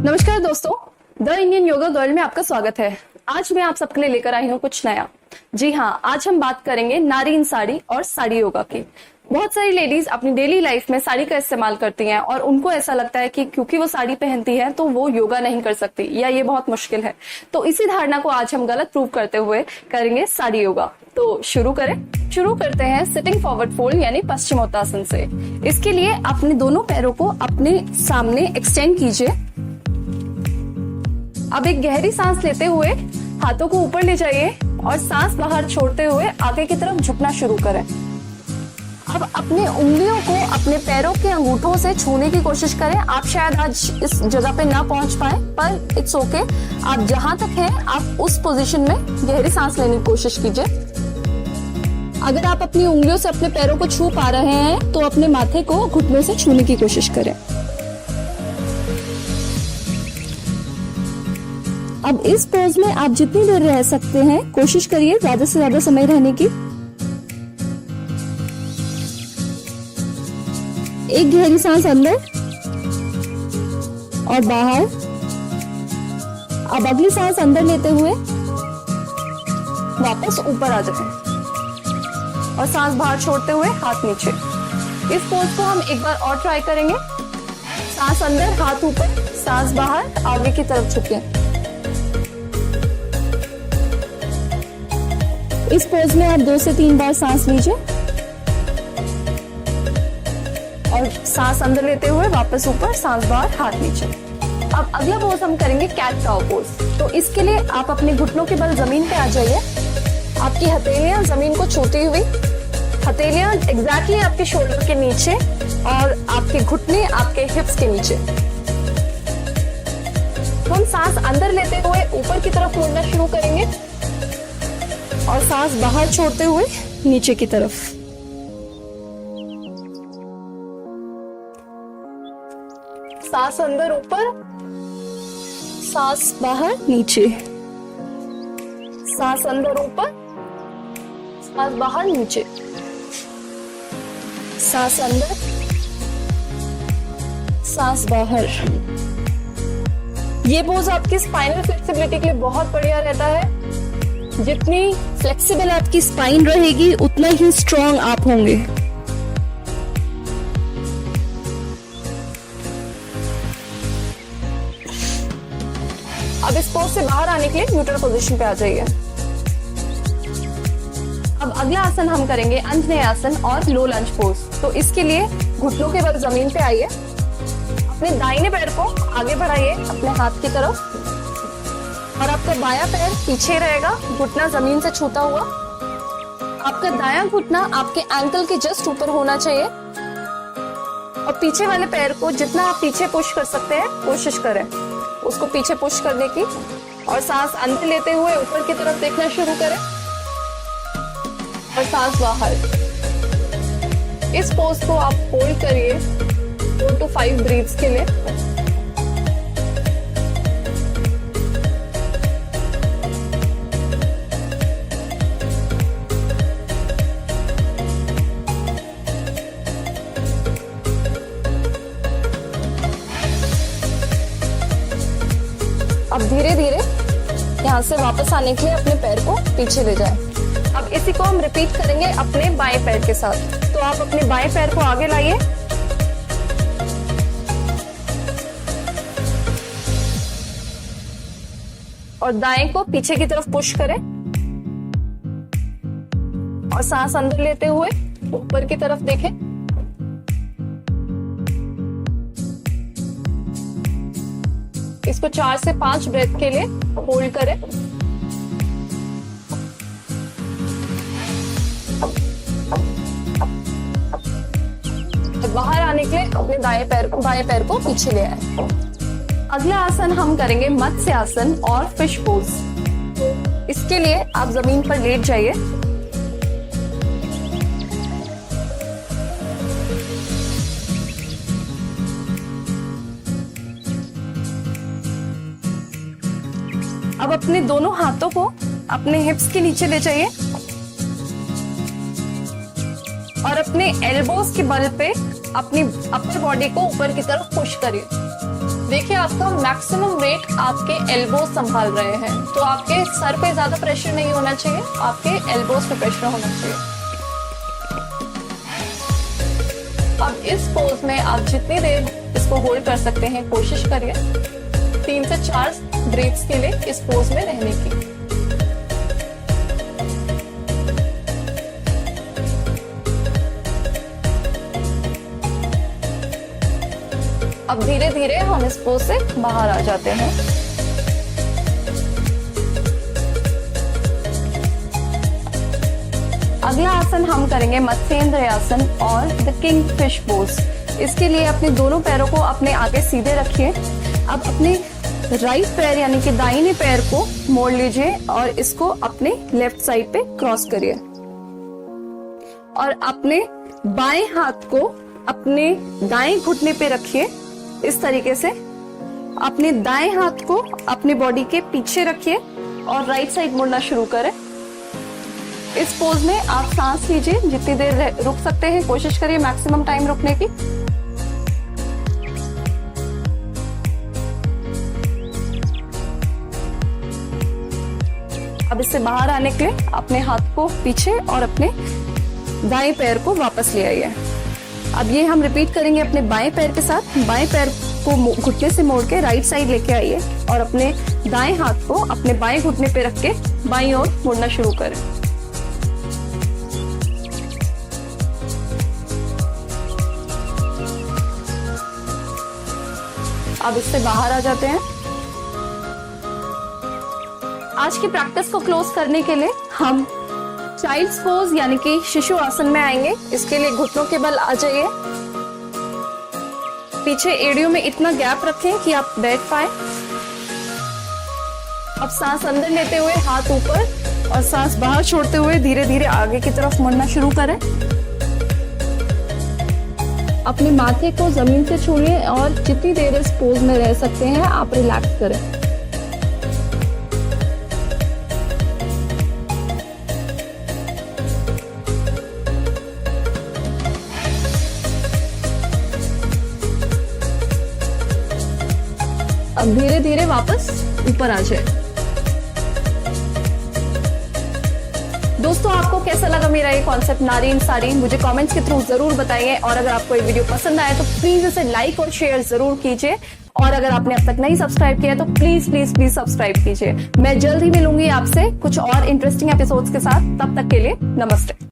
नमस्कार दोस्तों, the Indian yoga girl में आपका स्वागत है। आज मैं आप सबके लिए लेकर आई हूँ कुछ नया। जी हाँ, आज हम बात करेंगे नारी इन साड़ी और साड़ी योगा की। बहुत सारी लेडीज अपनी डेली लाइफ में साड़ी का इस्तेमाल करती हैं और उनको ऐसा लगता है कि क्योंकि वो साड़ी पहनती है तो वो योगा नहीं कर सकती या ये बहुत मुश्किल है। तो इसी धारणा को आज हम गलत प्रूव करते हुए करेंगे साड़ी योगा। तो शुरू करते हैं सिटिंग फॉरवर्ड फोल्ड यानी पश्चिमोत्तासन से। इसके लिए अपने दोनों पैरों को अपने सामने एक्सटेंड कीजिए। अब एक गहरी सांस लेते हुए हाथों को ऊपर ले जाइए और सांस बाहर छोड़ते हुए आगे की तरफ झुकना शुरू करें। अब अपने उंगलियों को अपने पैरों के अंगूठों से छूने की कोशिश करें। आप शायद आज इस जगह पे ना पहुंच पाए, पर इट्स ओके। आप जहां तक हैं आप उस पोजीशन में गहरी सांस लेने की कोशिश कीजिए। अगर आप अपनी उंगलियों से अपने पैरों को छू पा रहे हैं तो अपने माथे को घुटनों से छूने की कोशिश करें। अब इस पोज में आप जितनी देर रह सकते हैं कोशिश करिए ज्यादा से ज्यादा समय रहने की। एक गहरी सांस अंदर और बाहर। अब अगली सांस अंदर लेते हुए वापस ऊपर आ जाएं और सांस बाहर छोड़ते हुए हाथ नीचे। इस पोज को हम एक बार और ट्राई करेंगे। सांस अंदर, हाथ ऊपर, सांस बाहर, आगे की तरफ झुकें। इस पोज में आप 2 से 3 बार सांस लीजिए और सांस अंदर लेते हुए वापस ऊपर, सांस बाहर, हाथ नीचे। अब अगला पोज हम करेंगे कैट काउ पोज। तो इसके लिए आप अपने घुटनों के बल जमीन पे आ जाइए। आपकी हथेलियां जमीन को छूती हुई, हथेलियां एग्जैक्टली आपके शोल्डर के नीचे और आपके घुटने आपके हिप्स के नीचे। तो हम सांस अंदर लेते हुए ऊपर की तरफ मुड़ना शुरू करेंगे और सांस बाहर छोड़ते हुए नीचे की तरफ। सांस अंदर ऊपर, सांस बाहर नीचे, सांस अंदर ऊपर, सांस बाहर नीचे, सांस अंदर, सांस बाहर। ये पोज आपकी स्पाइनल फ्लेक्सिबिलिटी के लिए बहुत बढ़िया रहता है। जितनी फ्लेक्सिबल आपकी स्पाइन रहेगी उतना ही स्ट्रॉन्ग आप होंगे। अब इस पोज से बाहर आने के लिए न्यूट्रल पोजीशन पे आ जाइए। अब अगला आसन हम करेंगे अंजनेय आसन और लो लंज पोज। तो इसके लिए घुटनों के बल जमीन पे आइए, अपने दाहिने पैर को आगे बढ़ाइए अपने हाथ की तरफ और आपका बायां पैर पीछे रहेगा, घुटना जमीन से छूता हुआ। आपका दायां घुटना आपके एंकल के जस्ट ऊपर होना चाहिए और पीछे वाले पैर को जितना आप पीछे पुश कर सकते हैं कोशिश करें उसको पीछे पुश करने की। और सांस अंदर लेते हुए ऊपर की तरफ देखना शुरू करें और सांस बाहर। इस पोज को आप होल्ड करिए 4 to 5 ब्रीथ्स के लिए। अब धीरे धीरे यहाँ से वापस आने के लिए अपने पैर को पीछे ले जाएं। अब इसी को हम रिपीट करेंगे अपने बाएं पैर के साथ। तो आप अपने बाएं पैर को आगे लाइए और दाएं को पीछे की तरफ पुश करें और सांस अंदर लेते हुए ऊपर की तरफ देखें। इसको 4 से 5 ब्रेथ के लिए होल्ड करें। बाहर आने के लिए अपने बाएं पैर को पीछे ले आए। अगला आसन हम करेंगे मत्स्य आसन और फिश पोज। इसके लिए आप जमीन पर लेट जाइए। अब अपने दोनों हाथों को अपने हिप्स के नीचे ले जाइए और अपने एल्बोस के बल पे अपनी अपर बॉडी को ऊपर की तरफ पुश करिए। देखिए आपका मैक्सिमम वेट आपके एल्बोज संभाल रहे हैं, तो आपके सर पे ज्यादा प्रेशर नहीं होना चाहिए, आपके एल्बोज पे प्रेशर होना चाहिए। अब इस पोज में आप जितनी देर इसको होल्ड कर सकते हैं कोशिश करिए 3 से 4 ब्रीथ्स के लिए इस पोज में रहने की। अब धीरे धीरे हम इस पोज से बाहर आ जाते हैं। अगला आसन हम करेंगे मत्स्येंद्र आसन और द किंग फिश पोज। इसके लिए अपने दोनों पैरों को अपने आगे सीधे रखिए। अब अपने राइट पैर यानी कि दाहिने पैर को मोड़ लीजिए और इसको अपने लेफ्ट साइड पे क्रॉस करिए और अपने बाएं हाथ को अपने दाएं घुटने पे रखिए। इस तरीके से अपने दाएं हाथ को अपनी बॉडी के पीछे रखिए और राइट साइड मुड़ना शुरू करें। इस पोज में आप सांस लीजिए, जितनी देर रुक सकते हैं कोशिश करिए मैक्सिमम टाइम रुकने की। अब इससे बाहर आने के लिए अपने हाथ को पीछे और अपने दाएं पैर को वापस ले आइए। अब ये हम रिपीट करेंगे अपने बाएं पैर के साथ। बाएं पैर को घुटने से मोड़ के राइट साइड लेके आइए और अपने दाएं हाथ को अपने बाएं घुटने पे रख के बाईं ओर मुड़ना शुरू करें। अब इससे बाहर आ जाते हैं। आज की प्रैक्टिस को क्लोज करने के लिए हम चाइल्ड्स पोज यानी कि शिशु आसन में आएंगे। इसके लिए घुटनों के बल आ जाइए, पीछे एड़ियों में इतना गैप रखें कि आप बैठ पाए। अब सांस अंदर लेते हुए हाथ ऊपर और सांस बाहर छोड़ते हुए धीरे धीरे आगे की तरफ मुड़ना शुरू करें। अपने माथे को जमीन से छूइए और जितनी देर इस पोज में रह सकते हैं आप रिलैक्स करें। अब धीरे धीरे वापस ऊपर आ जाए। दोस्तों आपको कैसा लगा मेरा ये कॉन्सेप्ट नारी इन साड़ी, मुझे कमेंट्स के थ्रू जरूर बताइए। और अगर आपको ये वीडियो पसंद आए तो प्लीज इसे लाइक और शेयर जरूर कीजिए। और अगर आपने अब तक नहीं सब्सक्राइब किया तो प्लीज प्लीज प्लीज सब्सक्राइब कीजिए। मैं जल्द ही मिलूंगी आपसे कुछ और इंटरेस्टिंग एपिसोड्स के साथ। तब तक के लिए नमस्ते।